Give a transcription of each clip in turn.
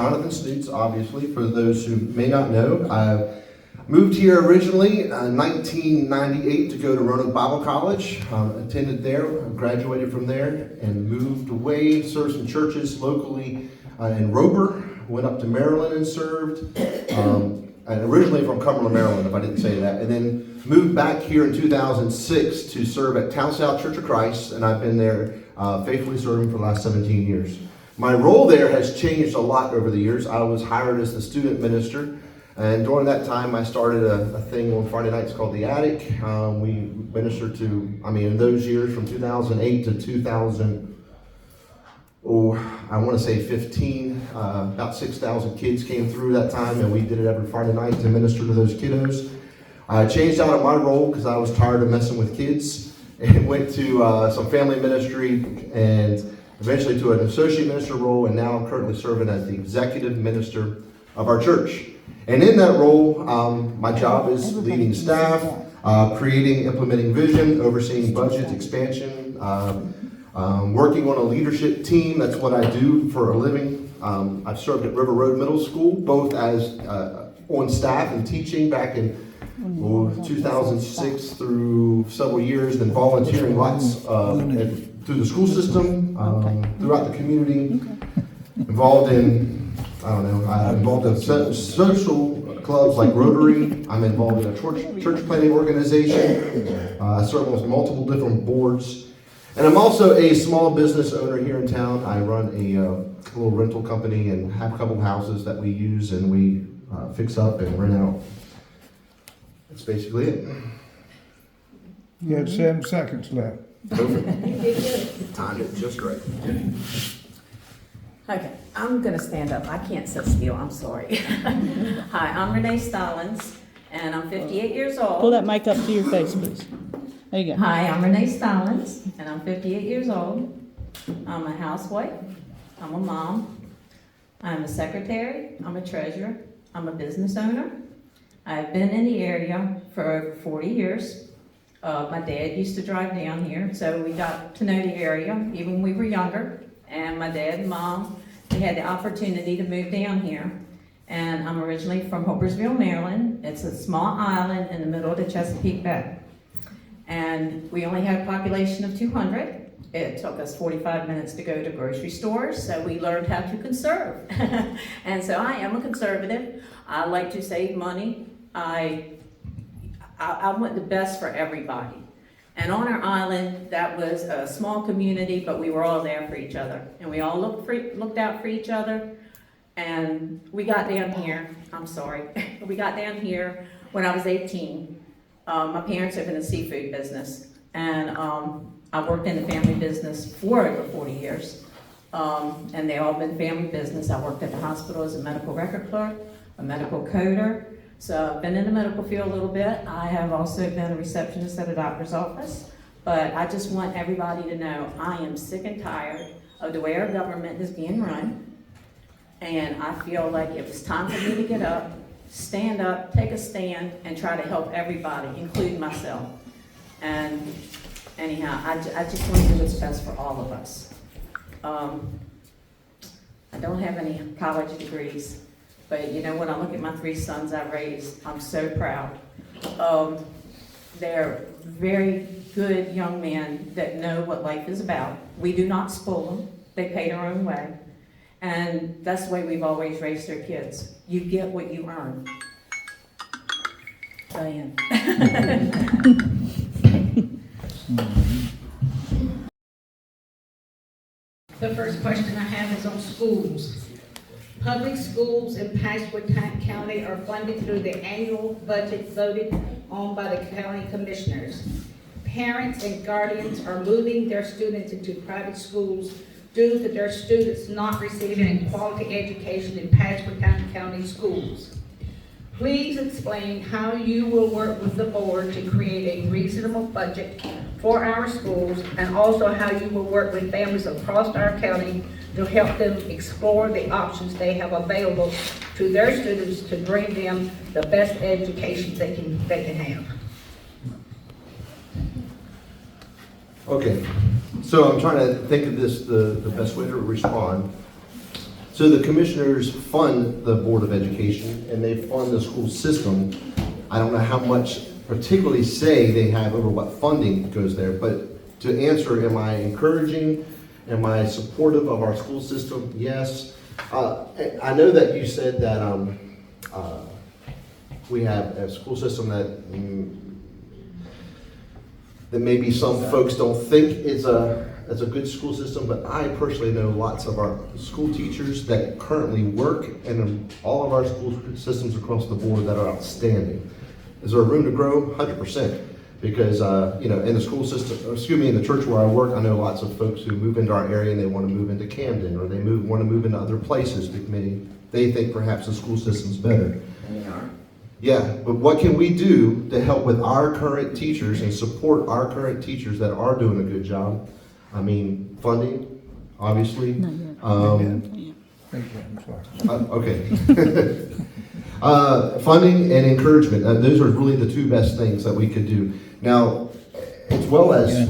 Jonathan Snoots, obviously, for those who may not know. I moved here originally in 1998 to go to Roanoke Bible College. Attended there, graduated from there, and moved away, served some churches locally in Roper, went up to Maryland and served. Originally from Cumberland, Maryland, if I didn't say that, and then moved back here in 2006 to serve at Town South Church of Christ, and I've been there faithfully serving for the last 17 years. My role there has changed a lot over the years. I was hired as the student minister, and during that time I started a thing on Friday nights called The Attic. We ministered to, in those years from 2008 to 2015, about 6,000 kids came through that time, and we did it every Friday night to minister to those kiddos. I changed out of my role because I was tired of messing with kids, and went to some family ministry, and eventually to an associate minister role, and now I'm currently serving as the executive minister of our church. And in that role, my job is leading staff, creating, implementing vision, overseeing budget expansion, working on a leadership team. That's what I do for a living. I've served at River Road Middle School, both as on staff and teaching back in 2006 through several years, then volunteering lots through the school system, throughout the community, involved in social clubs like Rotary. I'm involved in a church planting organization. I serve on multiple different boards. And I'm also a small business owner here in town. I run a little rental company and have a couple of houses that we use and we fix up and rent out. That's basically it. You had 7 seconds left. Timed it just right. Okay, I'm gonna stand up. I can't sit still, I'm sorry. Hi, I'm Renee Stallings, and I'm 58 years old. Pull that mic up to your face, please. There you go. Hi, I'm Renee Stallings, and I'm 58 years old. I'm a housewife, I'm a mom, I'm a secretary, I'm a treasurer, I'm a business owner. I've been in the area for over 40 years. My dad used to drive down here, so we got to know the area even when we were younger. And my dad and mom, they had the opportunity to move down here. And I'm originally from Hoopersville, Maryland. It's a small island in the middle of the Chesapeake Bay. And we only had a population of 200. It took us 45 minutes to go to grocery stores, so we learned how to conserve. And so I am a conservative. I like to save money. I want the best for everybody. And on our island, that was a small community, but we were all there for each other. And we all looked out for each other. And we got down here, we got down here when I was 18. My parents have been in the seafood business. And I worked in the family business for over 40 years. And they all been family business. I worked at the hospital as a medical record clerk, a medical coder. So I've been in the medical field a little bit. I have also been a receptionist at a doctor's office. But I just want everybody to know I am sick and tired of the way our government is being run. And I feel like it was time for me to get up, stand up, take a stand, and try to help everybody, including myself. And anyhow, I just want to do what's best for all of us. I don't have any college degrees. But you know, when I look at my 3 sons I raised, I'm so proud. They're very good young men that know what life is about. We do not spoil them. They pay their own way. And that's the way we've always raised our kids. You get what you earn. Diane. The first question I have is on schools. Public schools in Pasquotank County are funded through the annual budget voted on by the county commissioners. Parents and guardians are moving their students into private schools due to their students not receiving a quality education in Pasquotank County schools. Please explain how you will work with the board to create a reasonable budget for our schools, and also how you will work with families across our county to help them explore the options they have available to their students to bring them the best education they can have. Okay, so I'm trying to think of this, the best way to respond. So the commissioners fund the Board of Education and they fund the school system. I don't know how much particularly say they have over what funding goes there, but to answer, am I encouraging? Am I supportive of our school system? Yes. I know that you said that we have a school system that maybe some folks don't think is a good school system, but I personally know lots of our school teachers that currently work in all of our school systems across the board that are outstanding. Is there room to grow? 100%. Because, in the school system, in the church where I work, I know lots of folks who move into our area and they want to move into Camden, or they want to move into other places because they think perhaps the school system's better. And they are. Yeah, but what can we do to help with our current teachers and support our current teachers that are doing a good job? I mean, funding, obviously. Not yet. Thank you, I'm sorry. Okay. Funding and encouragement, those are really the two best things that we could do. Now, as well as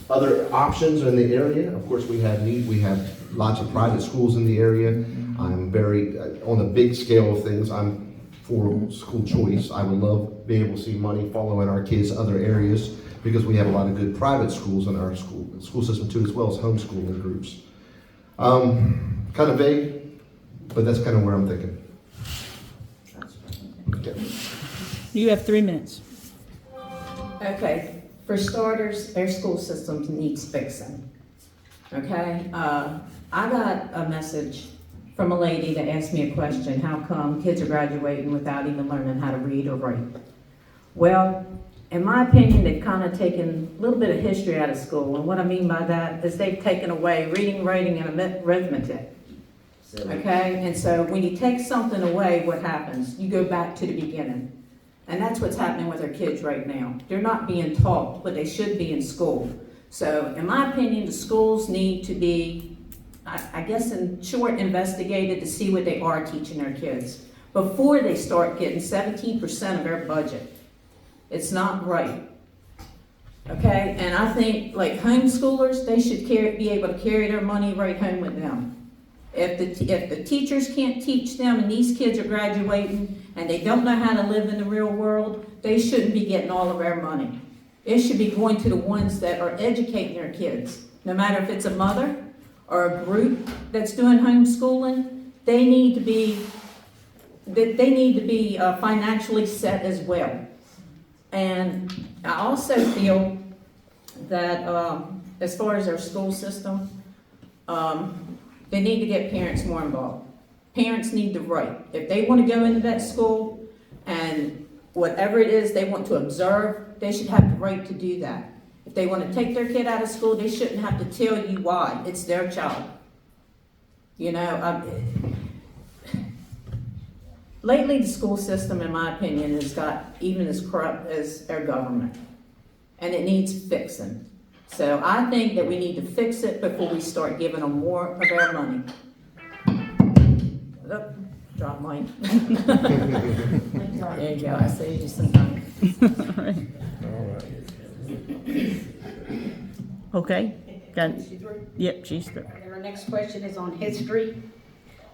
other options in the area, of course, we have lots of private schools in the area. I'm very, on a big scale of things, I'm for school choice. I would love to be able to see money following our kids to other areas because we have a lot of good private schools in our school system too, as well as homeschooling groups. Kind of vague, but that's kind of where I'm thinking. Yeah. You have 3 minutes. Okay, for starters, our school system needs fixing. Okay, I got a message from a lady that asked me a question, how come kids are graduating without even learning how to read or write? Well, in my opinion, they've kind of taken a little bit of history out of school, and what I mean by that is they've taken away reading, writing, and arithmetic. Okay, and so when you take something away, what happens? You go back to the beginning. And that's what's happening with our kids right now. They're not being taught what they should be in school. So in my opinion, the schools need to be, I guess in short, investigated to see what they are teaching their kids before they start getting 17% of their budget. It's not right. Okay, and I think like homeschoolers, they should be able to carry their money right home with them. If the teachers can't teach them and these kids are graduating and they don't know how to live in the real world, they shouldn't be getting all of our money. It should be going to the ones that are educating their kids. No matter if it's a mother or a group that's doing homeschooling, they need to be financially set as well. And I also feel that as far as our school system, they need to get parents more involved. Parents need the right. If they want to go into that school and whatever it is they want to observe, they should have the right to do that. If they want to take their kid out of school, they shouldn't have to tell you why. It's their child. Lately the school system, in my opinion, has got even as corrupt as our government. And it needs fixing. So I think that we need to fix it before we start giving them more of our money. Oh, drop mine. There you go, I saved you some time. All right. Okay, got it. She's through? Yep, she's through. Our next question is on history.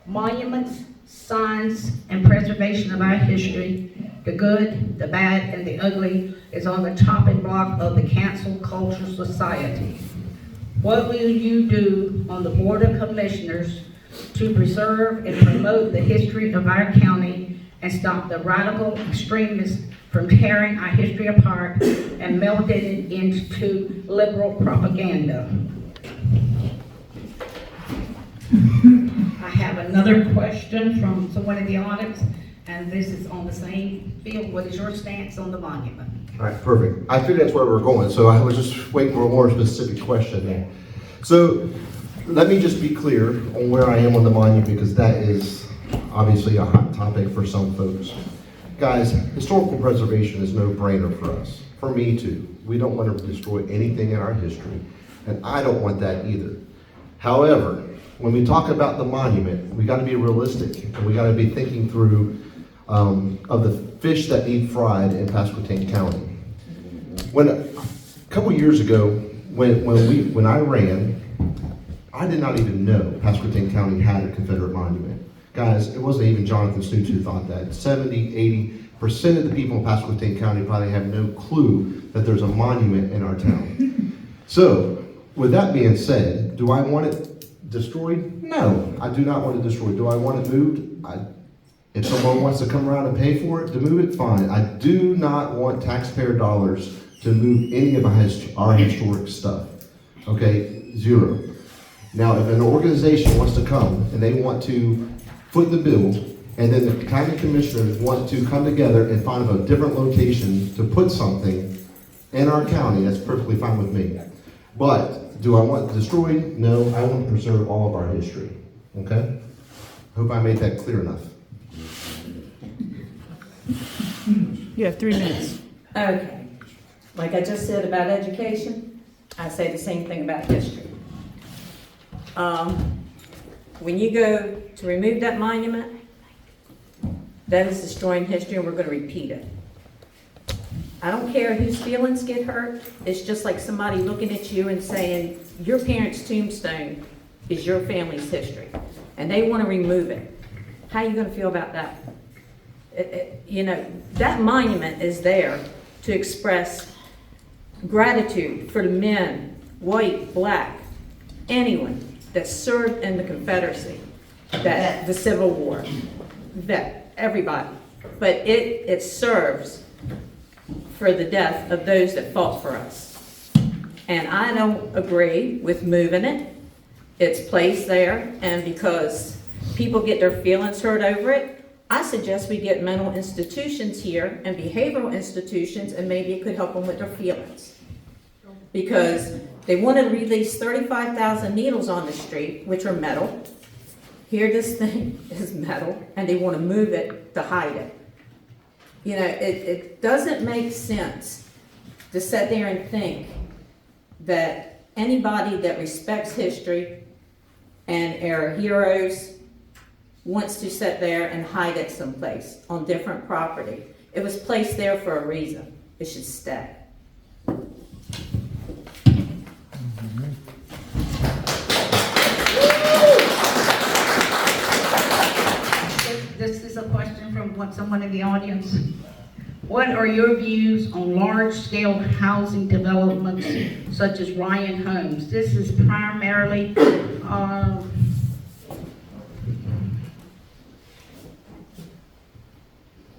Monuments, signs, and preservation of our history, the good, the bad, and the ugly, is on the chopping block of the Cancel Culture Society. What will you do on the Board of Commissioners to preserve and promote the history of our county and stop the radical extremists from tearing our history apart and melting it into liberal propaganda? I have another question from someone in the audience, and this is on the same field. What is your stance on the monument? All right, perfect. I figured that's where we're going, so I was just waiting for a more specific question there. So let me just be clear on where I am on the monument, because that is obviously a hot topic for some folks. Guys, historical preservation is no brainer for us, for me too. We don't want to destroy anything in our history, and I don't want that either. However, when we talk about the monument, we got to be realistic, and we got to be thinking through of the fish that need fried in Pasquotank County. When a couple years ago, when I ran, I did not even know Pasquotank County had a Confederate monument. Guys, it wasn't even Jonathan Snoots who thought that. 70–80% of the people in Pasquotank County probably have no clue that there's a monument in our town. So, with that being said, do I want it destroyed? No, I do not want it destroyed. Do I want it moved? If someone wants to come around and pay for it to move it, fine. I do not want taxpayer dollars to move any of our historic stuff. Okay, zero. Now, if an organization wants to come and they want to foot the bill, and then the county commissioners want to come together and find a different location to put something in our county, that's perfectly fine with me. But do I want it destroyed? No, I want to preserve all of our history. Okay? Hope I made that clear enough. You have 3 minutes. Okay. Like I just said about education, I say the same thing about history. When you go to remove that monument, that is destroying history, and we're going to repeat it. I don't care whose feelings get hurt. It's just like somebody looking at you and saying, your parents' tombstone is your family's history, and they want to remove it. How are you going to feel about that? You know, that monument is there to express gratitude for the men, white, black, anyone that served in the Confederacy, that the Civil War, that everybody. But it serves for the death of those that fought for us. And I don't agree with moving it. It's placed there, and because people get their feelings hurt over it, I suggest we get mental institutions here and behavioral institutions, and maybe it could help them with their feelings. Because they want to release 35,000 needles on the street, which are metal. Here, this thing is metal, and they want to move it to hide it. You know, it doesn't make sense to sit there and think that anybody that respects history and our heroes wants to sit there and hide it someplace on different property. It was placed there for a reason. It should stay. This is a question from someone in the audience. What are your views on large-scale housing developments such as Ryan Homes? This is primarily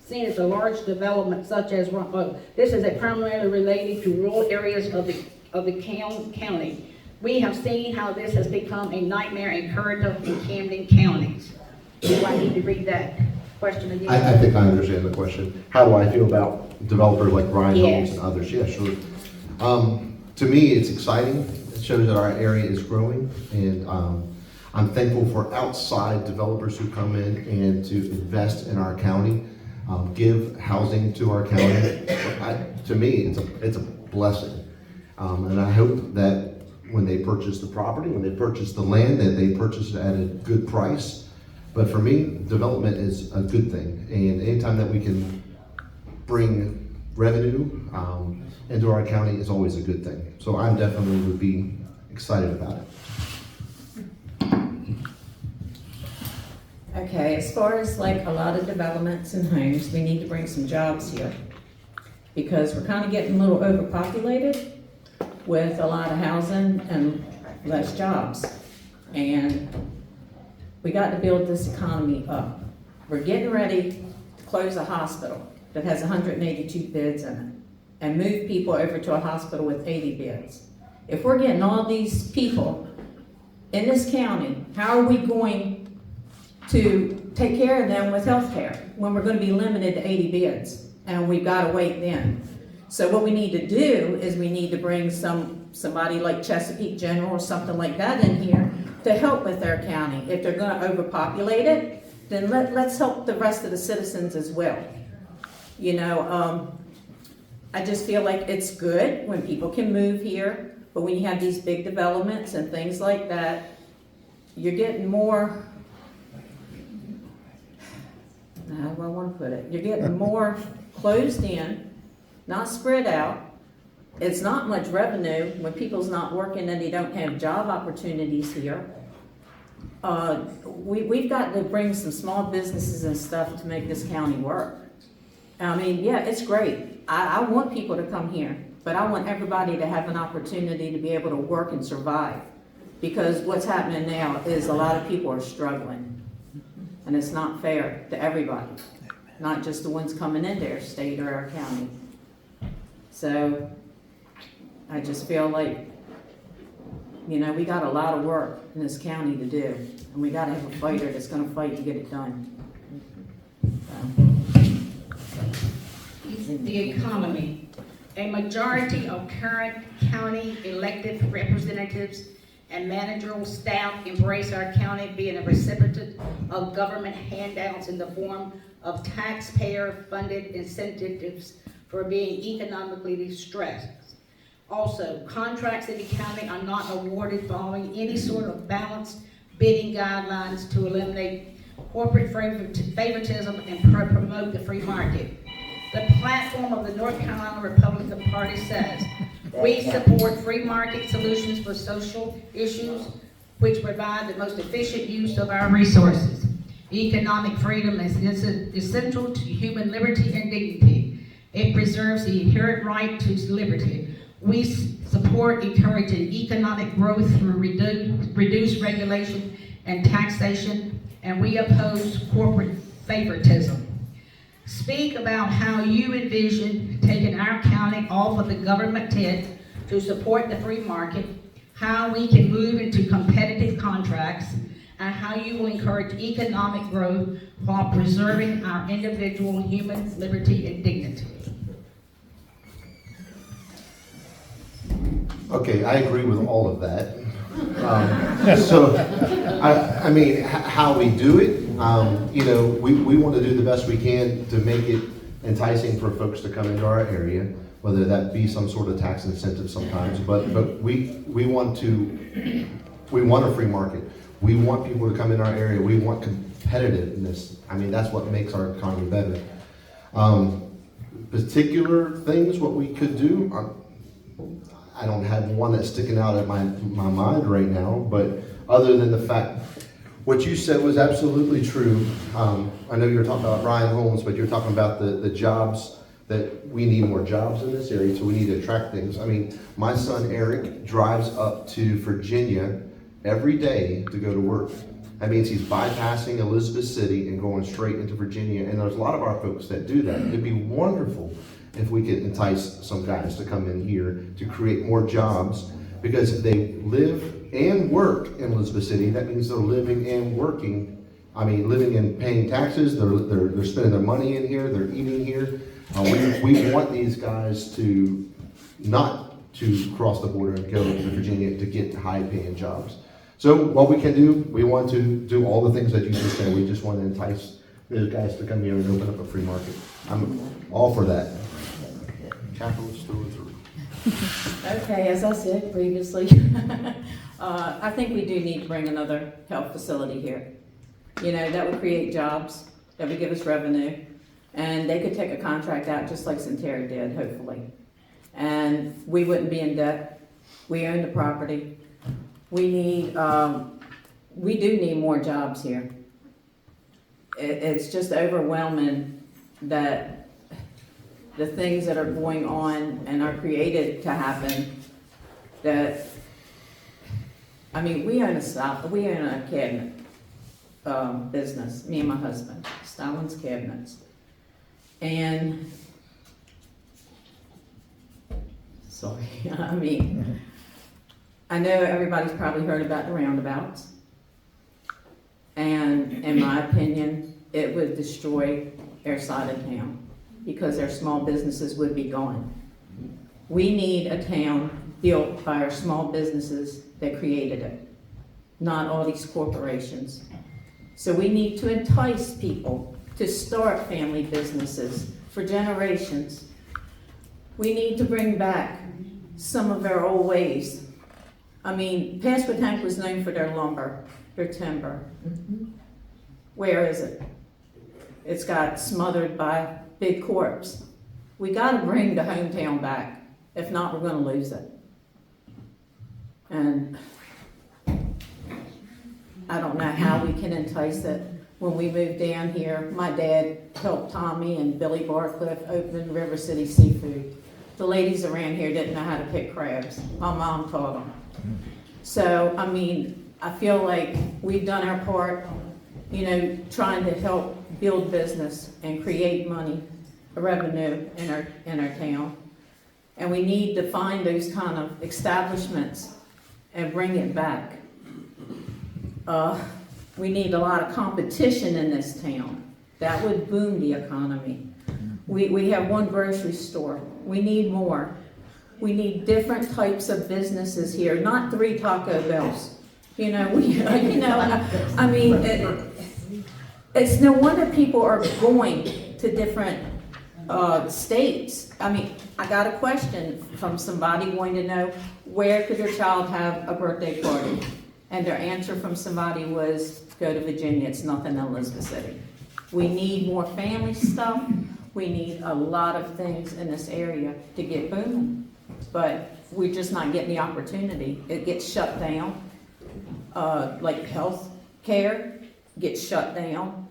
seen as a large development such as, this is primarily related to rural areas of the county. We have seen how this has become a nightmare in Currituck and Camden counties. Do I need to read that question again? I think I understand the question. How do I feel about developers like Ryan Homes and others? Yeah, sure. To me, it's exciting. It shows that our area is growing, and I'm thankful for outside developers who come in and to invest in our county, give housing to our county. To me, it's a blessing, and I hope that when they purchase the property, when they purchase the land, that they purchase it at a good price. But for me, development is a good thing, and anytime that we can bring revenue into our county is always a good thing. So I definitely would be excited about it. Okay, as far as like a lot of developments and homes, we need to bring some jobs here, because we're kind of getting a little overpopulated with a lot of housing and less jobs. And we got to build this economy up. We're getting ready to close a hospital that has 182 beds in it and move people over to a hospital with 80 beds. If we're getting all these people in this county, how are we going to take care of them with health care when we're going to be limited to 80 beds and we've got to wait then? So what we need to do is we need to bring somebody like Chesapeake General or something like that in here to help with their county. If they're going to overpopulate it, then let's help the rest of the citizens as well. You know, I just feel like it's good when people can move here, but when you have these big developments and things like that, you're getting more, how do I want to put it? You're getting more closed in, not spread out, it's not much revenue when people's not working and they don't have job opportunities here. We've got to bring some small businesses and stuff to make this county work. I mean, yeah, it's great. I want people to come here, but I want everybody to have an opportunity to be able to work and survive. Because what's happening now is a lot of people are struggling. And it's not fair to everybody, not just the ones coming into our state or our county. So I just feel like, you know, we got a lot of work in this county to do, and we gotta have a fighter that's gonna fight to get it done. The economy. A majority of current county elected representatives and managerial staff embrace our county being a recipient of government handouts in the form of taxpayer-funded incentives for being economically distressed. Also, contracts in the county are not awarded following any sort of balanced bidding guidelines to eliminate corporate favoritism and promote the free market. The platform of the North Carolina Republican Party says, we support free market solutions for social issues which provide the most efficient use of our resources. Economic freedom is essential to human liberty and dignity. It preserves the inherent right to liberty. We support encouraging economic growth through reduced regulation and taxation, and we oppose corporate favoritism. Speak about how you envision taking our county off of the government tent to support the free market, how we can move into competitive contracts, and how you will encourage economic growth while preserving our individual human liberty and dignity. Okay, I agree with all of that. I mean, how we do it, you know, we want to do the best we can to make it enticing for folks to come into our area, whether that be some sort of tax incentive sometimes, but we want a free market. We want people to come in our area. We want competitiveness. I mean, that's what makes our economy better. Particular things, what we could do, I don't have one that's sticking out at my mind right now, but other than the fact, what you said was absolutely true. I know you were talking about Ryan Holmes, but you're talking about the jobs, that we need more jobs in this area, so we need to attract things. I mean, my son Eric drives up to Virginia every day to go to work. That means he's bypassing Elizabeth City and going straight into Virginia, and there's a lot of our folks that do that. It'd be wonderful if we could entice some guys to come in here to create more jobs, because if they live and work in Elizabeth City, that means they're living and working. I mean, living and paying taxes, they're spending their money in here, they're eating here. We want these guys to not to cross the border and go to Virginia to get high-paying jobs. So what we can do, we want to do all the things that you just said. We just want to entice those guys to come here and open up a free market. I'm all for that. Capitalists through and through. Okay, as I said previously, I think we do need to bring another health facility here. You know, that would create jobs, that would give us revenue, and they could take a contract out just like Centerra did, hopefully. And we wouldn't be in debt. We own the property. We do need more jobs here. It's just overwhelming that the things that are going on and are created to happen, that, I mean, we own a cabinet business, me and my husband, Stallings Cabinets. And, sorry, I mean, I know everybody's probably heard about the roundabouts. And in my opinion, it would destroy our side of town, because our small businesses would be gone. We need a town built by our small businesses that created it, not all these corporations. So we need to entice people to start family businesses for generations. We need to bring back some of our old ways. I mean, Pasquotank was known for their lumber, their timber. Where is it? It's got smothered by big corps. We gotta bring the hometown back. If not, we're gonna lose it. And I don't know how we can entice it. When we moved down here, my dad helped Tommy and Billy Barcliff open River City Seafood. The ladies around here didn't know how to pick crabs. My mom taught them. So, I mean, I feel like we've done our part, you know, trying to help build business and create money, revenue in our town. And we need to find those kind of establishments and bring it back. We need a lot of competition in this town. That would boom the economy. We have one grocery store. We need more. We need different types of businesses here, not 3 Taco Bells. You know, I mean, it's no wonder people are going to different states. I mean, I got a question from somebody wanting to know, where could their child have a birthday party? And their answer from somebody was, go to Virginia, it's nothing in Elizabeth City. We need more family stuff. We need a lot of things in this area to get booming. But we're just not getting the opportunity. It gets shut down. Like health care gets shut down.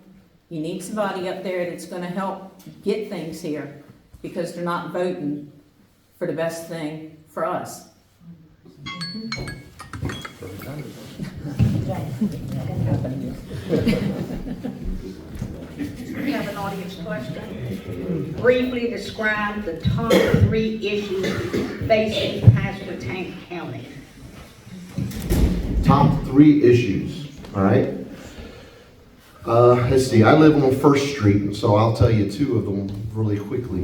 You need somebody up there that's gonna help get things here, because they're not voting for the best thing for us. We have an audience question. Briefly describe the top 3 issues facing Pasquotank County. Top 3 issues, all right? Let's see, I live on First Street, so I'll tell you 2 of them really quickly.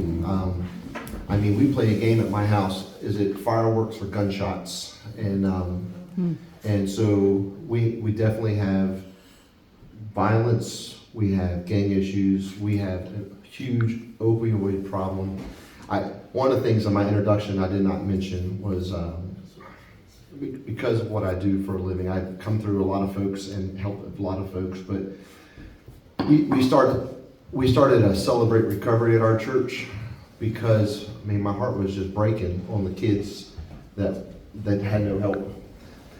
I mean, we play a game at my house. Is it fireworks or gunshots? And so we definitely have violence, we have gang issues, we have a huge opioid problem. One of the things in my introduction I did not mention was because of what I do for a living, I come through a lot of folks and help a lot of folks, but we started a Celebrate Recovery at our church because, I mean, my heart was just breaking on the kids that had no help.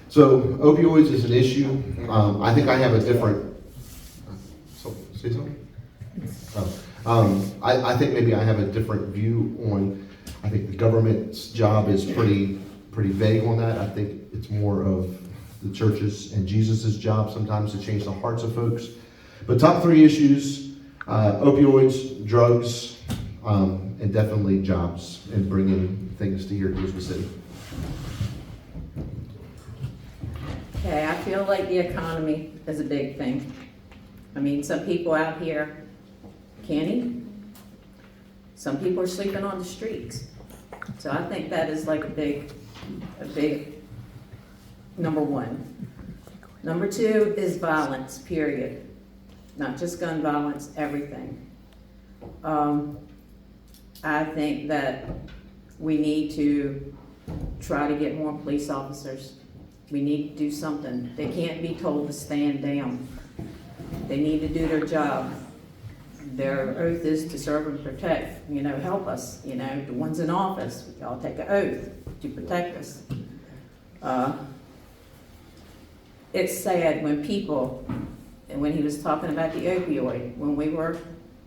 So opioids is an issue. I think I have a different, say something? I think maybe I have a different view on, I think the government's job is pretty vague on that. I think it's more of the church's and Jesus's job sometimes to change the hearts of folks. But top 3 issues, opioids, drugs, and definitely jobs and bringing things to here to Elizabeth City. Okay, I feel like the economy is a big thing. I mean, some people out here can't eat. Some people are sleeping on the streets. So I think that is like a big number 1. Number 2 is violence, period. Not just gun violence, everything. I think that we need to try to get more police officers. We need to do something. They can't be told to stand down. They need to do their job. Their oath is to serve and protect, help us, the ones in office, y'all take an oath to protect us. It's sad when people, and when he was talking about the opioid, when we were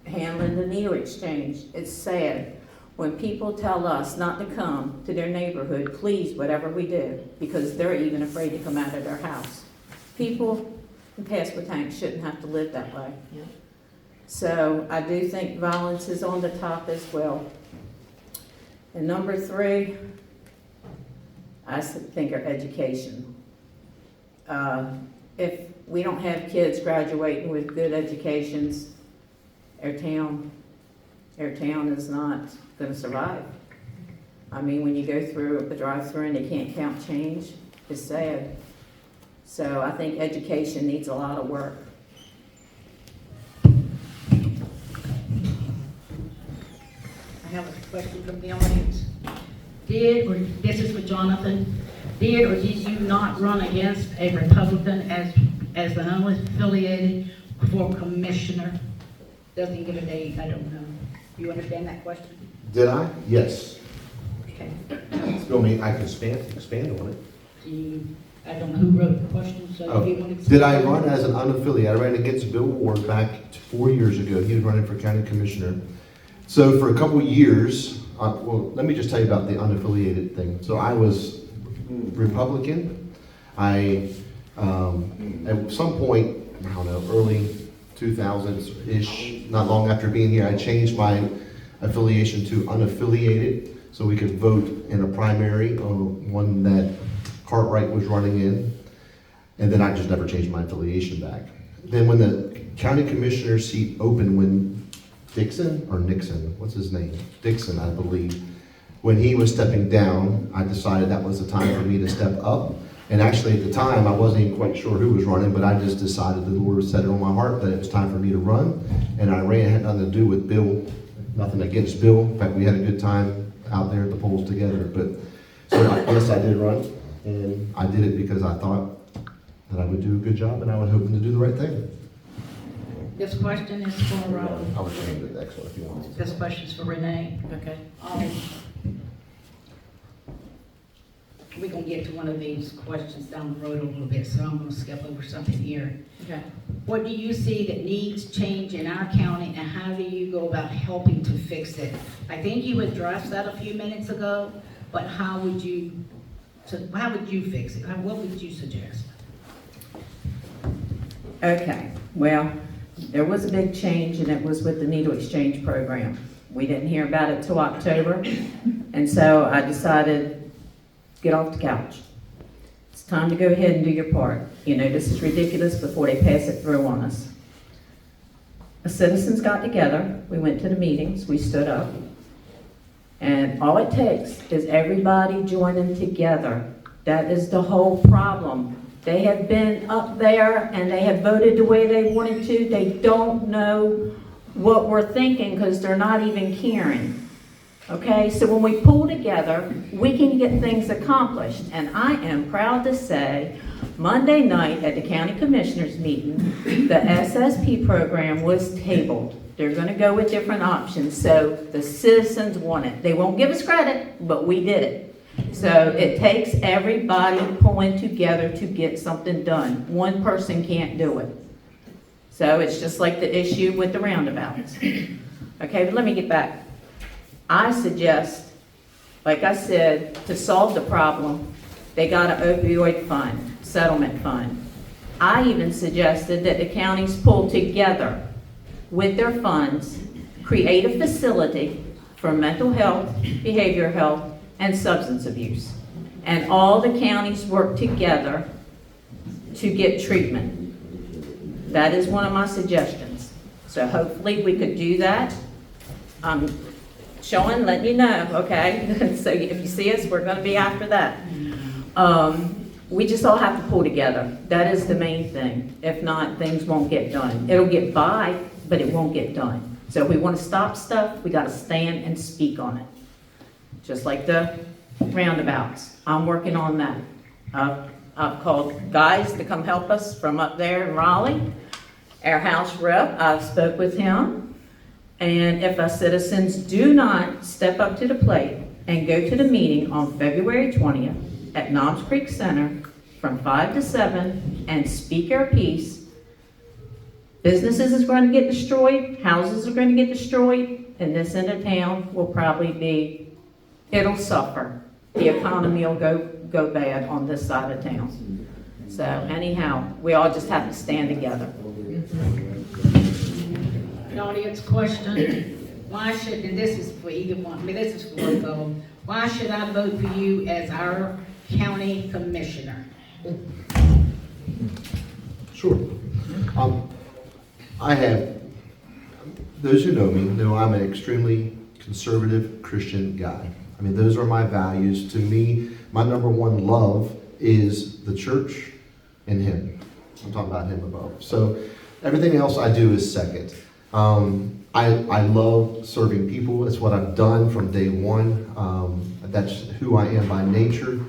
handling the needle exchange, it's sad when people tell us not to come to their neighborhood, please, whatever we do, because they're even afraid to come out of their house. People in Pasquotank shouldn't have to live that way. Yeah. So I do think violence is on the top as well. And number 3, I think our education. If we don't have kids graduating with good educations, our town is not going to survive. I mean, when you go through a drive-through and they can't count change, it's sad. So I think education needs a lot of work. I have a question from the audience. This is for Jonathan, did or did you not run against a Republican as an unaffiliated for commissioner? Doesn't give a date, I don't know. You understand that question? Did I? Yes. Okay. You want me, I can expand on it. I don't know who wrote the question, so Oh, if you want to. did I run as an unaffiliated? I ran against Bill Ward back 4 years ago. He was running for county commissioner. So for a couple years, well, let me just tell you about the unaffiliated thing. So I was Republican. I, at some point, I don't know, early 2000s-ish, not long after being here, I changed my affiliation to unaffiliated so we could vote in a primary on one that Cartwright was running in. And then I just never changed my affiliation back. Then when the county commissioner seat opened, when Dixon or Nixon, what's his name? Dixon, I believe. When he was stepping down, I decided that was the time for me to step up. And actually at the time, I wasn't even quite sure who was running, but I just decided the Lord set it on my heart that it was time for me to run. And I ran, it had nothing to do with Bill, nothing against Bill. In fact, we had a good time out there at the polls together. But so yes, I did run. And I did it because I thought that I would do a good job and I was hoping to do the right thing. This question is for, I was going to the next one if you want. this question's for Renee. Okay. We're gonna get to one of these questions down the road a little bit, so I'm gonna skip over something here. Okay. What do you see that needs change in our county, and how do you go about helping to fix it? I think you addressed that a few minutes ago, but how would you fix it? What would you suggest? Okay, well, there was a big change, and it was with the needle exchange program. We didn't hear about it till October, and so I decided, get off the couch. It's time to go ahead and do your part. You know, this is ridiculous before they pass it through on us. The citizens got together, we went to the meetings, we stood up, and all it takes is everybody joining together. That is the whole problem. They have been up there and they have voted the way they wanted to. They don't know what we're thinking because they're not even caring. Okay, so when we pull together, we can get things accomplished. And I am proud to say, Monday night at the county commissioners meeting, the SSP program was tabled. They're gonna go with different options, so the citizens want it. They won't give us credit, but we did it. So it takes everybody pulling together to get something done. One person can't do it. So it's just like the issue with the roundabouts. Okay, but let me get back. I suggest, like I said, to solve the problem, they got an opioid fund, settlement fund. I even suggested that the counties pull together with their funds, create a facility for mental health, behavioral health, and substance abuse. And all the counties work together to get treatment. That is one of my suggestions. So hopefully we could do that. Showing, letting you know, okay? So if you see us, we're gonna be after that. We just all have to pull together. That is the main thing. If not, things won't get done. It'll get by, but it won't get done. So if we wanna stop stuff, we gotta stand and speak on it. Just like the roundabouts. I'm working on that. I've called guys to come help us from up there in Raleigh. Our House rep, I've spoke with him. And if our citizens do not step up to the plate and go to the meeting on February 20th at Knobs Creek Center from 5 to 7 and speak our piece, businesses is going to get destroyed, houses are going to get destroyed, and this end of town will probably be, it'll suffer. The economy will go bad on this side of town. So anyhow, we all just have to stand together. Audience question, why should, and this is for either one, I mean, this is for both of them, why should I vote for you as our county commissioner? Sure. I have, those who know me know I'm an extremely conservative Christian guy. I mean, those are my values. To me, my number one love is the church and Him. I'm talking about Him above. So everything else I do is second. I love serving people. It's what I've done from day one. That's who I am by nature.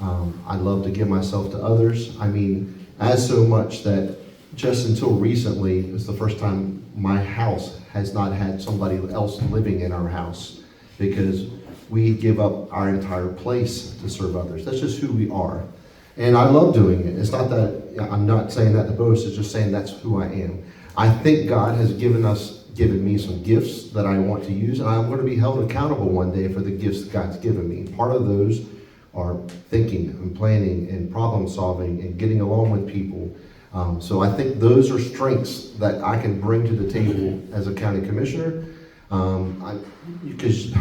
I love to give myself to others. I mean, as so much that just until recently, it's the first time my house has not had somebody else living in our house, because we give up our entire place to serve others. That's just who we are. And I love doing it. It's not that, I'm not saying that to boast, it's just saying that's who I am. I think God has given me some gifts that I want to use, and I'm going to be held accountable one day for the gifts that God's given me. Part of those are thinking and planning and problem solving and getting along with people. So I think those are strengths that I can bring to the table as a county commissioner. Because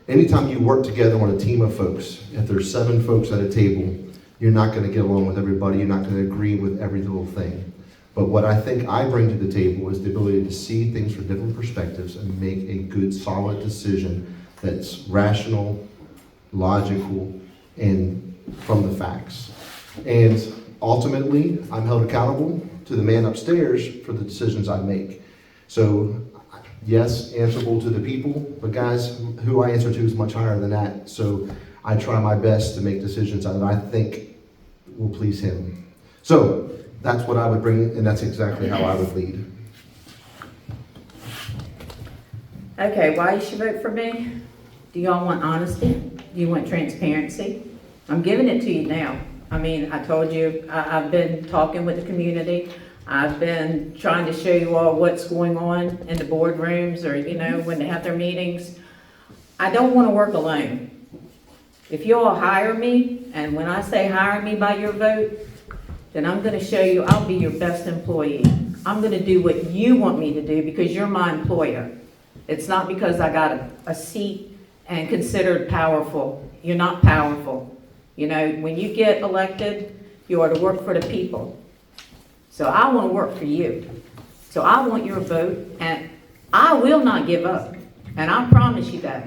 anytime you work together on a team of folks, if there's 7 folks at a table, you're not going to get along with everybody. You're not going to agree with every little thing. But what I think I bring to the table is the ability to see things from different perspectives and make a good, solid decision that's rational, logical, and from the facts. And ultimately, I'm held accountable to the man upstairs for the decisions I make. So, yes, answerable to the people, but guys, who I answer to is much higher than that. So I try my best to make decisions that I think will please him. So that's what I would bring, and that's exactly how I would lead. Okay, why you should vote for me? Do y'all want honesty? Do you want transparency? I'm giving it to you now. I mean, I told you, I've been talking with the community. I've been trying to show you all what's going on in the boardrooms or, when they have their meetings. I don't want to work alone. If you all hire me, and when I say hire me by your vote, then I'm going to show you I'll be your best employee. I'm going to do what you want me to do because you're my employer. It's not because I got a seat and considered powerful. You're not powerful. When you get elected, you are to work for the people. So I want to work for you. So I want your vote, and I will not give up. And I promise you that.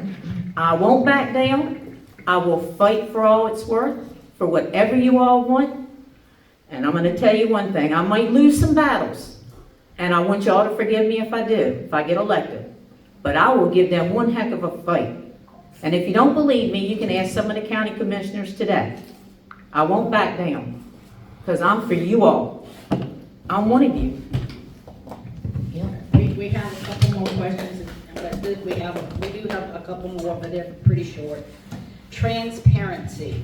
I won't back down. I will fight for all it's worth, for whatever you all want. And I'm going to tell you one thing. I might lose some battles, and I want y'all to forgive me if I do, if I get elected. But I will give them one heck of a fight. And if you don't believe me, you can ask some of the county commissioners today. I won't back down, because I'm for you all. I'm one of you. We have a couple more questions. We do have a couple more, but they're pretty short. Transparency.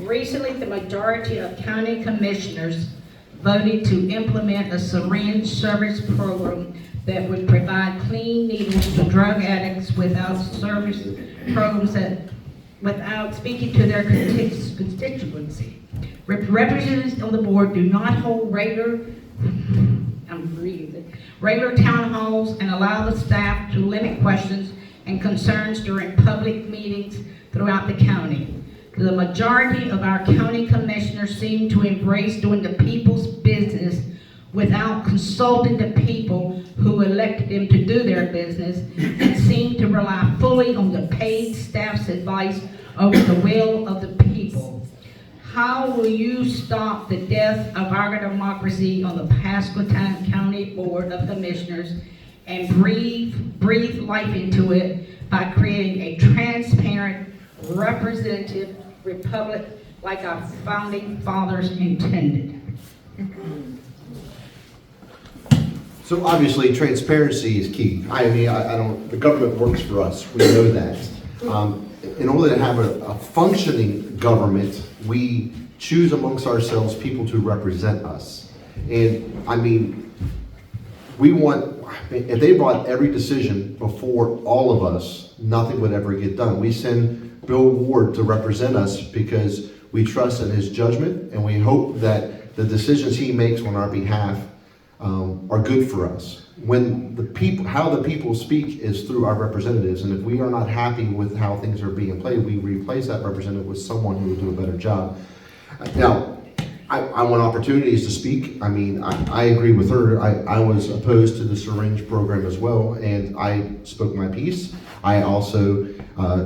Recently, the majority of county commissioners voted to implement a syringe service program that would provide clean needles to drug addicts without service programs without speaking to their constituency. Representatives on the board do not hold regular town halls and allow the staff to limit questions and concerns during public meetings throughout the county. The majority of our county commissioners seem to embrace doing the people's business without consulting the people who elected them to do their business, and seem to rely fully on the paid staff's advice over the will of the people. How will you stop the death of our democracy on the Pasquotank County Board of Commissioners and breathe life into it by creating a transparent, representative republic like our founding fathers intended? So obviously, transparency is key. The government works for us. We know that. In order to have a functioning government, we choose amongst ourselves people to represent us. And if they brought every decision before all of us, nothing would ever get done. We send Bill Ward to represent us because we trust in his judgment, and we hope that the decisions he makes on our behalf are good for us. How the people speak is through our representatives, and if we are not happy with how things are being played, we replace that representative with someone who will do a better job. Now, I want opportunities to speak. I agree with her. I was opposed to the syringe program as well, and I spoke my piece. I also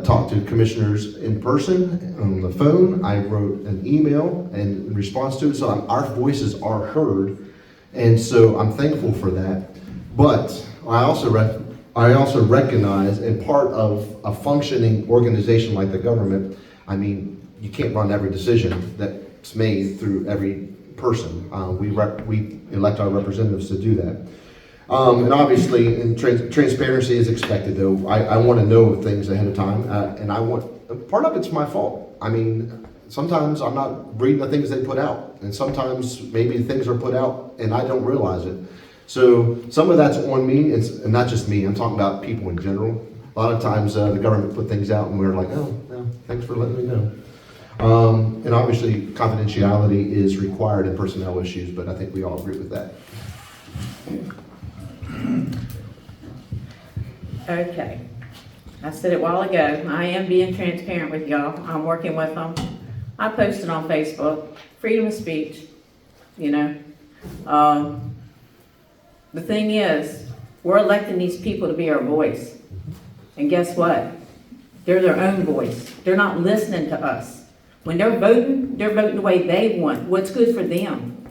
talked to commissioners in person, on the phone. I wrote an email in response to it, so our voices are heard. And so I'm thankful for that. But I also recognize, and part of a functioning organization like the government, you can't run every decision that's made through every person. We elect our representatives to do that. And obviously, transparency is expected, though. I want to know things ahead of time, and part of it's my fault. I mean, sometimes I'm not reading the things they put out, and sometimes maybe things are put out and I don't realize it. So some of that's on me, and not just me, I'm talking about people in general. A lot of times the government put things out and we're like, oh, no, thanks for letting me know. And obviously confidentiality is required in personnel issues, but I think we all agree with that. Okay. I said it a while ago, I am being transparent with y'all. I'm working with them. I posted on Facebook, freedom of speech, you know. The thing is, we're electing these people to be our voice. And guess what? They're their own voice. They're not listening to us. When they're voting the way they want, what's good for them.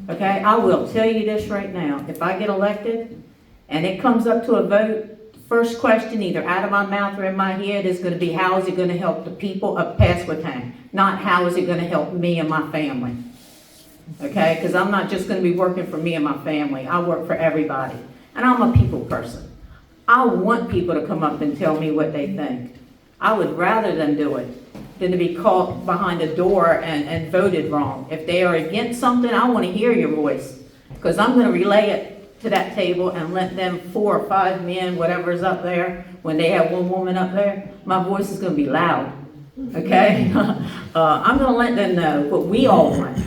Okay, I will tell you this right now. If I get elected and it comes up to a vote, first question either out of my mouth or in my head is going to be, how is it going to help the people of Pasquotank? Not how is it going to help me and my family. Okay, because I'm not just going to be working for me and my family. I work for everybody. And I'm a people person. I want people to come up and tell me what they think. I would rather them do it than to be caught behind a door and voted wrong. If they are against something, I want to hear your voice, because I'm going to relay it to that table and let them 4 or 5 men, whatever is up there, when they have one woman up there, my voice is going to be loud. Okay? I'm going to let them know what we all want.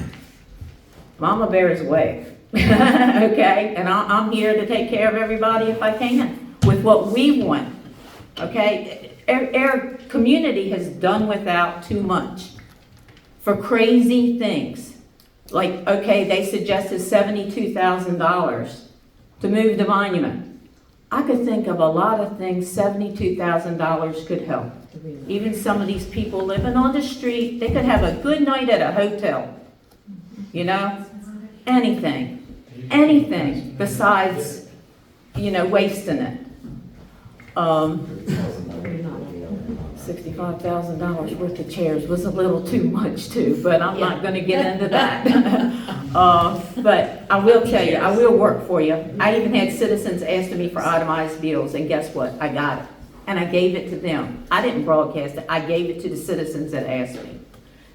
Mama bears away. Okay? And I'm here to take care of everybody if I can with what we want. Okay? Our community has done without too much for crazy things. Like, okay, they suggested $72,000 to move the monument. I could think of a lot of things $72,000 could help. Even some of these people living on the street, they could have a good night at a hotel. You know? Anything besides, you know, wasting it. $65,000 worth of chairs was a little too much too, but I'm not going to get into that. But I will tell you, I will work for you. I even had citizens asking me for itemized bills, and guess what? I got it. And I gave it to them. I didn't broadcast it. I gave it to the citizens that asked me.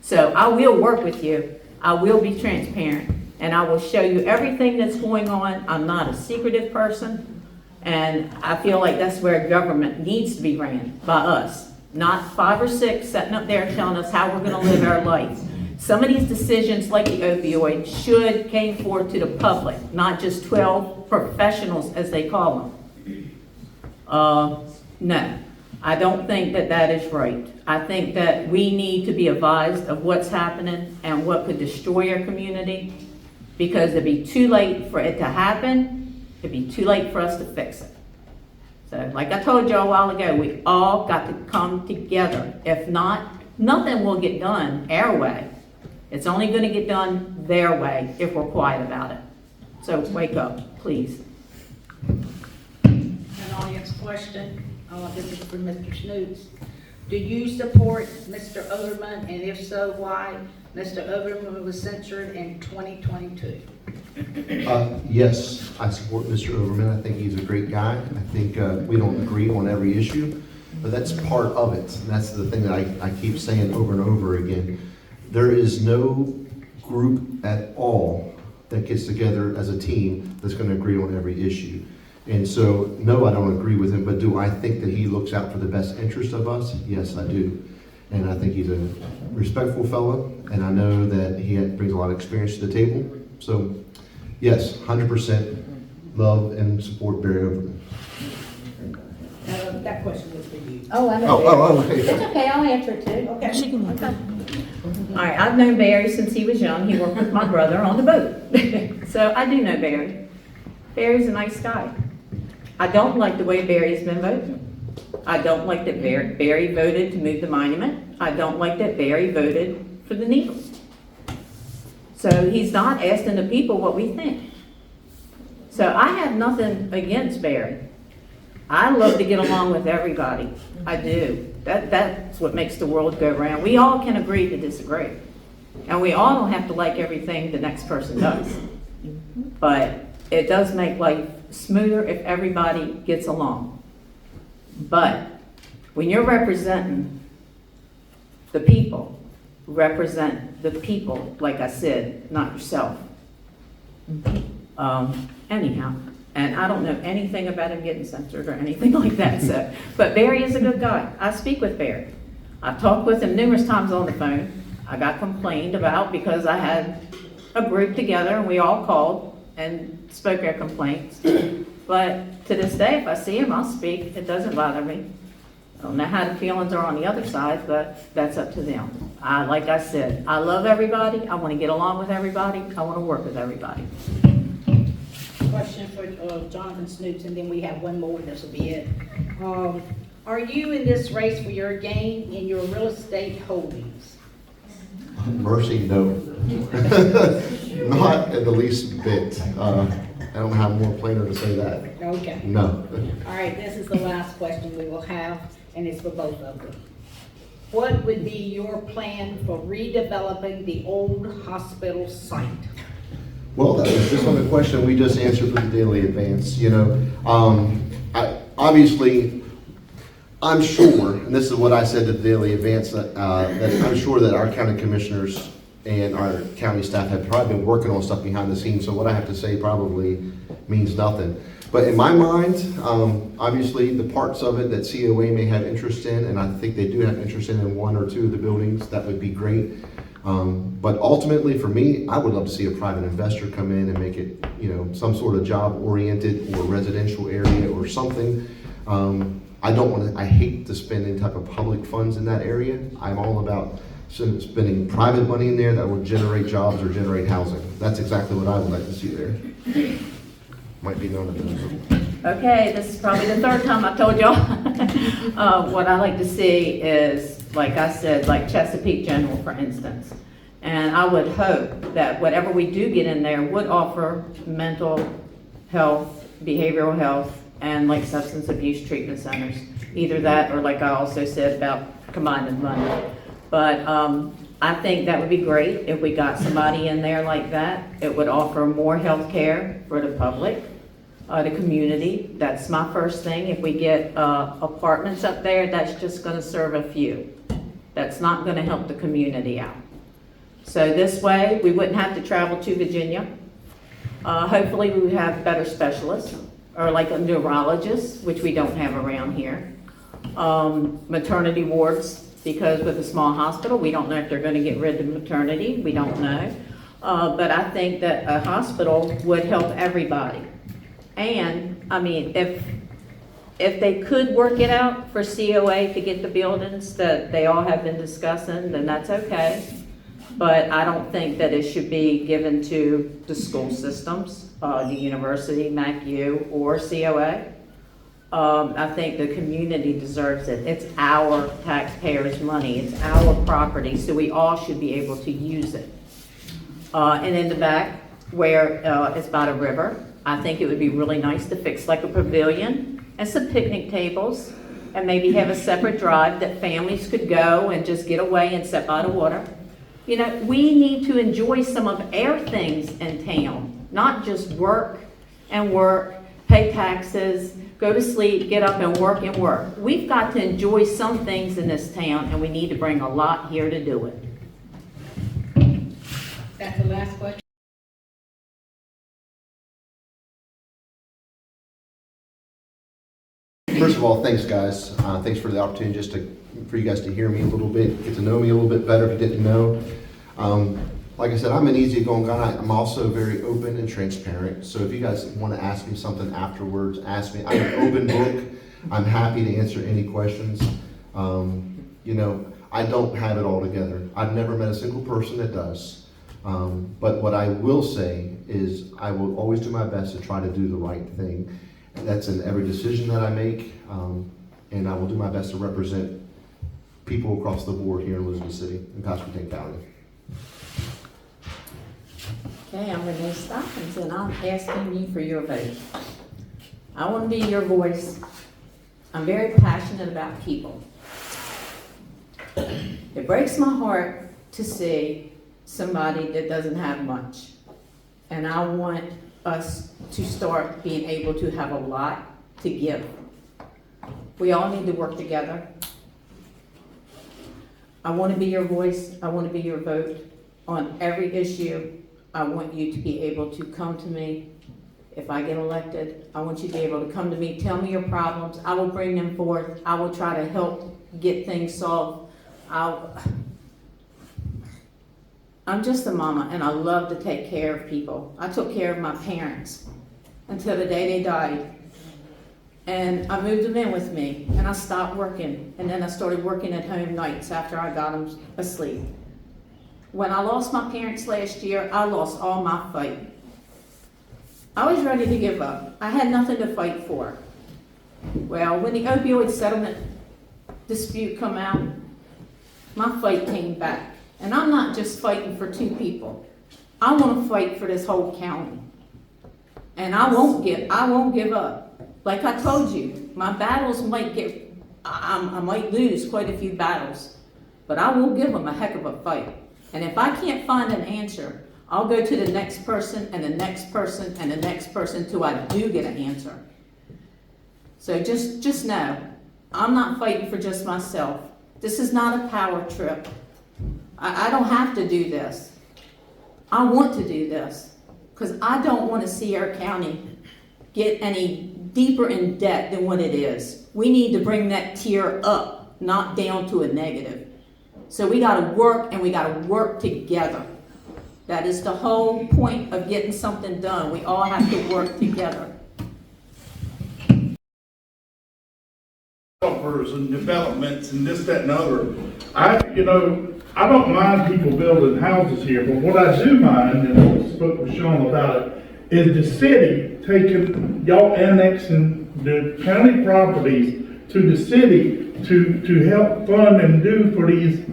So I will work with you. I will be transparent, and I will show you everything that's going on. I'm not a secretive person, and I feel like that's where government needs to be ran, by us. Not 5 or 6 sitting up there telling us how we're going to live our lives. Some of these decisions, like the opioid, should came forward to the public, not just 12 professionals, as they call them. No, I don't think that that is right. I think that we need to be advised of what's happening and what could destroy our community, because it'd be too late for it to happen. It'd be too late for us to fix it. So, like I told you a while ago, we all got to come together. If not, nothing will get done our way. It's only going to get done their way if we're quiet about it. So wake up, please. An audience question, this is for Mr. Snoots. Do you support Mr. Overman, and if so, why? Mr. Overman was censured in 2022. Yes, I support Mr. Overman. I think he's a great guy. I think we don't agree on every issue, but that's part of it. And that's the thing that I keep saying over and over again. There is no group at all that gets together as a team that's going to agree on every issue. And so, no, I don't agree with him, but do I think that he looks out for the best interest of us? Yes, I do. And I think he's a respectful fellow, and I know that he brings a lot of experience to the table. So, yes, 100% love and support Barry Overman. That question was for you. Oh, I know. Okay. It's okay, I'll answer it too. Okay. She can look up. All right, I've known Barry since he was young. He worked with my brother on the boat. So I do know Barry. Barry's a nice guy. I don't like the way Barry's been voting. I don't like that Barry voted to move the monument. I don't like that Barry voted for the needles. So he's not asking the people what we think. So I have nothing against Barry. I love to get along with everybody. I do. That's what makes the world go round. We all can agree to disagree. And we all don't have to like everything the next person does. But it does make life smoother if everybody gets along. But when you're representing the people, represent the people, like I said, not yourself. Anyhow, and I don't know anything about him getting censored or anything like that, so, but Barry is a good guy. I speak with Barry. I've talked with him numerous times on the phone. I got complained about because I had a group together and we all called and spoke our complaints. But to this day, if I see him, I'll speak. It doesn't bother me. I don't know how the feelings are on the other side, but that's up to them. Like I said, I love everybody. I want to get along with everybody. I want to work with everybody. Question for Jonathan Snoots, and then we have one more, and this will be it. Are you in this race for your gain in your real estate holdings? Mercy, no. Not in the least bit. I don't have more plainer to say that. Okay. No. All right, this is the last question we will have, and it's for both of them. What would be your plan for redeveloping the old hospital site? Well, that was just on the question we just answered for the Daily Advance. You know, obviously, I'm sure, and this is what I said to the Daily Advance, that I'm sure that our county commissioners and our county staff have probably been working on stuff behind the scenes, so what I have to say probably means nothing. But in my mind, obviously, the parts of it that COA may have interest in, and I think they do have interest in one or two of the buildings, that would be great. But ultimately, for me, I would love to see a private investor come in and make it, you know, some sort of job-oriented or residential area or something. I don't want to, I hate to spend any type of public funds in that area. I'm all about spending private money in there that will generate jobs or generate housing. That's exactly what I would like to see there. Might be none of those. Okay, this is probably the third time I've told y'all. What I like to see is, like I said, like Chesapeake General, for instance. And I would hope that whatever we do get in there would offer mental health, behavioral health, and like substance abuse treatment centers. Either that, or like I also said about combining money. But I think that would be great if we got somebody in there like that. It would offer more health care for the public, the community. That's my first thing. If we get apartments up there, that's just gonna serve a few. That's not gonna help the community out. So this way, we wouldn't have to travel to Virginia. Hopefully we would have better specialists, or like a neurologist, which we don't have around here. Maternity wards, because with a small hospital, we don't know if they're gonna get rid of maternity, we don't know. But I think that a hospital would help everybody. And, I mean, if they could work it out for COA to get the buildings that they all have been discussing, then that's okay. But I don't think that it should be given to the school systems, the university, MACU, or COA. I think the community deserves it. It's our taxpayers' money. It's our property, so we all should be able to use it. And in the back, where it's by the river, I think it would be really nice to fix like a pavilion and some picnic tables, and maybe have a separate drive that families could go and just get away and sit by the water. You know, we need to enjoy some of our things in town, not just work and work, pay taxes, go to sleep, get up and work and work. We've got to enjoy some things in this town, and we need to bring a lot here to do it. That's the last question. First of all, thanks, guys. Thanks for the opportunity for you guys to hear me a little bit, get to know me a little bit better if you didn't know. Like I said, I'm an easygoing guy. I'm also very open and transparent. So if you guys want to ask me something afterwards, ask me. I'm an open book. I'm happy to answer any questions. You know, I don't have it all together. I've never met a single person that does. But what I will say is I will always do my best to try to do the right thing. And that's in every decision that I make. And I will do my best to represent people across the board here in Elizabeth City and Pasquotank County. Okay, I'm Renee Stallings, and I'm asking you for your vote. I want to be your voice. I'm very passionate about people. It breaks my heart to see somebody that doesn't have much. And I want us to start being able to have a lot to give. We all need to work together. I want to be your voice. I want to be your vote on every issue. I want you to be able to come to me. If I get elected, I want you to be able to come to me, tell me your problems. I will bring them forth. I will try to help get things solved. I'm just a mama, and I love to take care of people. I took care of my parents until the day they died. And I moved them in with me, and I stopped working. And then I started working at home nights after I got them asleep. When I lost my parents last year, I lost all my fight. I was ready to give up. I had nothing to fight for. Well, when the opioid settlement dispute come out, my fight came back. And I'm not just fighting for 2 people. I want to fight for this whole county. And I won't give up. Like I told you, my battles I might lose quite a few battles, but I will give them a heck of a fight. And if I can't find an answer, I'll go to the next person and the next person and the next person till I do get an answer. So just know, I'm not fighting for just myself. This is not a power trip. I don't have to do this. I want to do this because I don't want to see our county get any deeper in debt than what it is. We need to bring that tier up, not down to a negative. So we got to work, and we got to work together. That is the whole point of getting something done. We all have to work together. Developers and developments and this, that, and other. I don't mind people building houses here, but what I do mind, and I spoke with Sean about it, is the city taking, y'all annexing the county properties to the city to help fund and do for these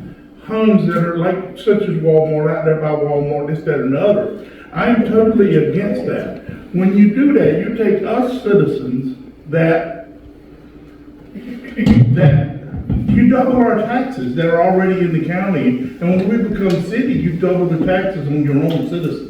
homes that are like, such as Walmart, out there by Walmart, this, that, and the other. I am totally against that. When you do that, you take us citizens that you double our taxes that are already in the county, and when we become city, you double the taxes on your own citizens.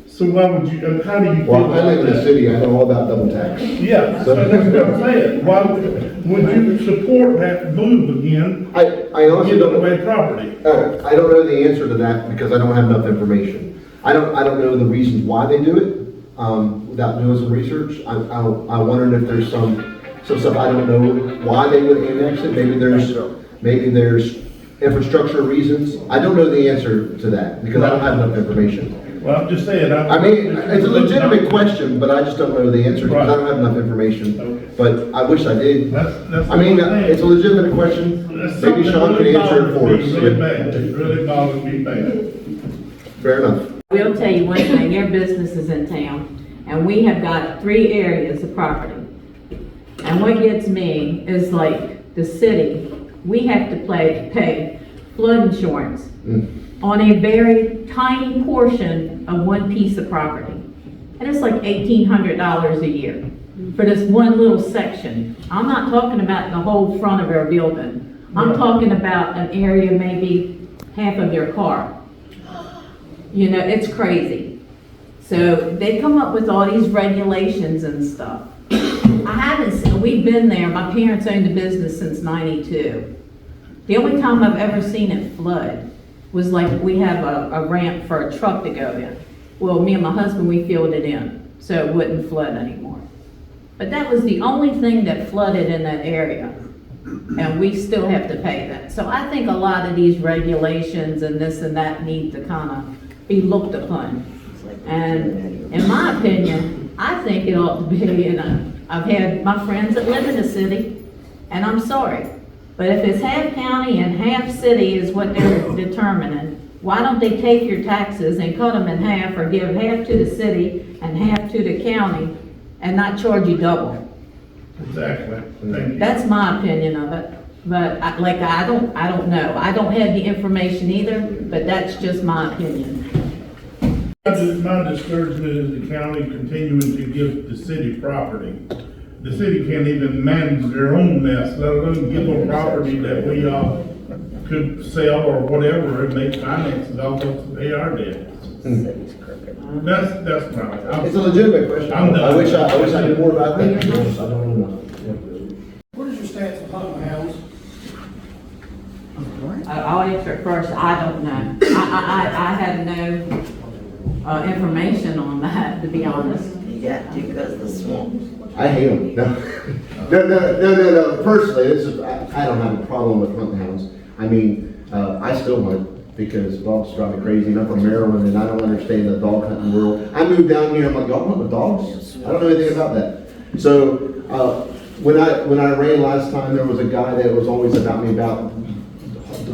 So why would you, how do you feel Well, I live in about the that? city, I know all about double tax. Yeah, so that's what I'm saying. Why would you support that move again? I honestly Giving don't, away property. I don't know the answer to that because I don't have enough information. I don't know the reasons why they do it, without doing some research. I wondered if there's some stuff I don't know why they would annex it. Maybe there's infrastructure reasons. I don't know the answer to that because I don't have enough information. Well, I'm just saying. I mean, it's a legitimate question, but I just don't know the answer because I don't have enough information. Okay. But I wish I did. That's I mean, what I'm saying. it's a legitimate question. That's Maybe something Sean that can really answer it for bothers me really us. bad. It really bothers me bad. Fair enough. We'll tell you one thing, your business is in town, and we have got 3 areas of property. And what gets me is like the city, we have to pay flood insurance on a very tiny portion of one piece of property. And it's like $1,800 a year for this one little section. I'm not talking about the whole front of our building. I'm talking about an area maybe half of your car. You know, it's crazy. So they come up with all these regulations and stuff. I haven't seen, we've been there, my parents owned the business since '92. The only time I've ever seen it flood was like we have a ramp for a truck to go in. Well, me and my husband, we filled it in so it wouldn't flood anymore. But that was the only thing that flooded in that area. And we still have to pay that. So I think a lot of these regulations and this and that need to kind of be looked upon. And in my opinion, I think it ought to be, I've had my friends that live in the city, and I'm sorry, but if it's half county and half city is what they're determining, why don't they take your taxes and cut them in half or give half to the city and half to the county and not charge you double? Exactly. Thank you. That's my opinion of it, but I don't know. I don't have the information either, but that's just my opinion. My discouragement is the county continuing to give the city property. The city can't even manage their own mess, let alone give them property that we could sell or whatever and make finances off of to pay our debt. That's right. It's a legitimate question. I'm done. I wish I knew more about that. I don't know. What is your stance on hunting hounds? I'll answer it first. I don't know. I have no information on that, to be honest. Yeah, because the swamp. I hate them. No. Personally, I don't have a problem with hunting hounds. I mean, I still hunt because dogs drive me crazy. And I'm from Maryland and I don't understand the dog hunting world. I moved down here, I'm like, y'all hunt with dogs? I don't know anything about that. So, when I ran last time, there was a guy that was always about me about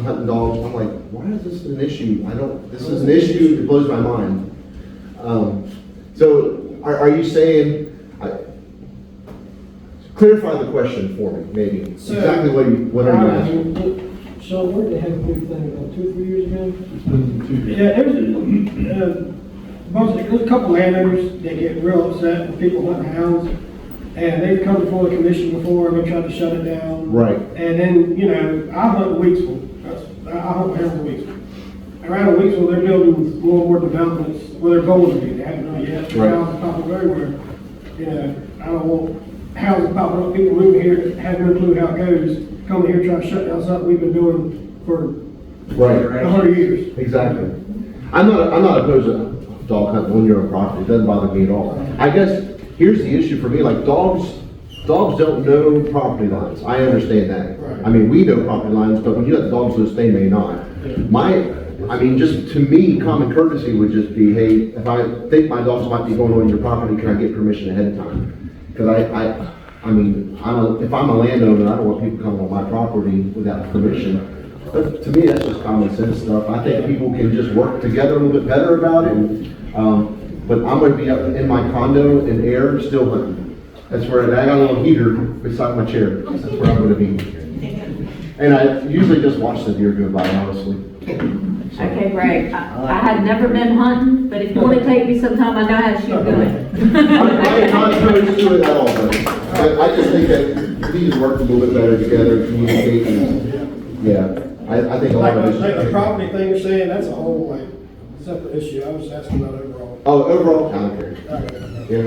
hunting dogs. I'm like, why is this an issue? This is an issue that blows my mind. So, are you saying, clarify the question for me, maybe. So, exactly what are you asking? Sean, where did they have a big thing about 2 or 3 years ago? Yeah, there was a couple landowners that get real upset when people hunt hounds, and they've come before the commission before and they tried to shut it down. Right. And then, I hunt Weeksville. I hunt hounds in Weeksville. Around Weeksville, they're building more and more developments where they're going to be. They haven't done it yet. Right. Hounds are popping everywhere. I don't want houses popping up, people moving here, having no clue how it goes, coming here trying to shut down something we've been doing for Right. 100 years. Exactly. I'm not opposed to dog hunting on your own property. It doesn't bother me at all. I guess here's the issue for me, like dogs don't know property lines. I understand that. Right. I mean, we know property lines, but when you let the dogs loose, they may not. Just to me, common courtesy would just be, hey, if I think my dogs might be going on your property, can I get permission ahead of time? Because if I'm a landowner, I don't want people coming on my property without permission. But to me, that's just common sense stuff. I think people can just work together a little bit better about it. But I'm gonna be up in my condo in air, still hunting. That's where, I got a little heater beside my chair. That's where I'm gonna be. And I usually just watch the deer go by, honestly. Okay, Greg, I had never been hunting, but if you want to take me sometime, I know how to shoot good. I am not opposed to it at all, but I just think that we need to work a little bit better together, communicate, and, yeah, I think a lot of The this. property thing you're saying, that's a whole, separate issue. I was asking about overall. Oh, overall, I don't care. Okay. Yeah.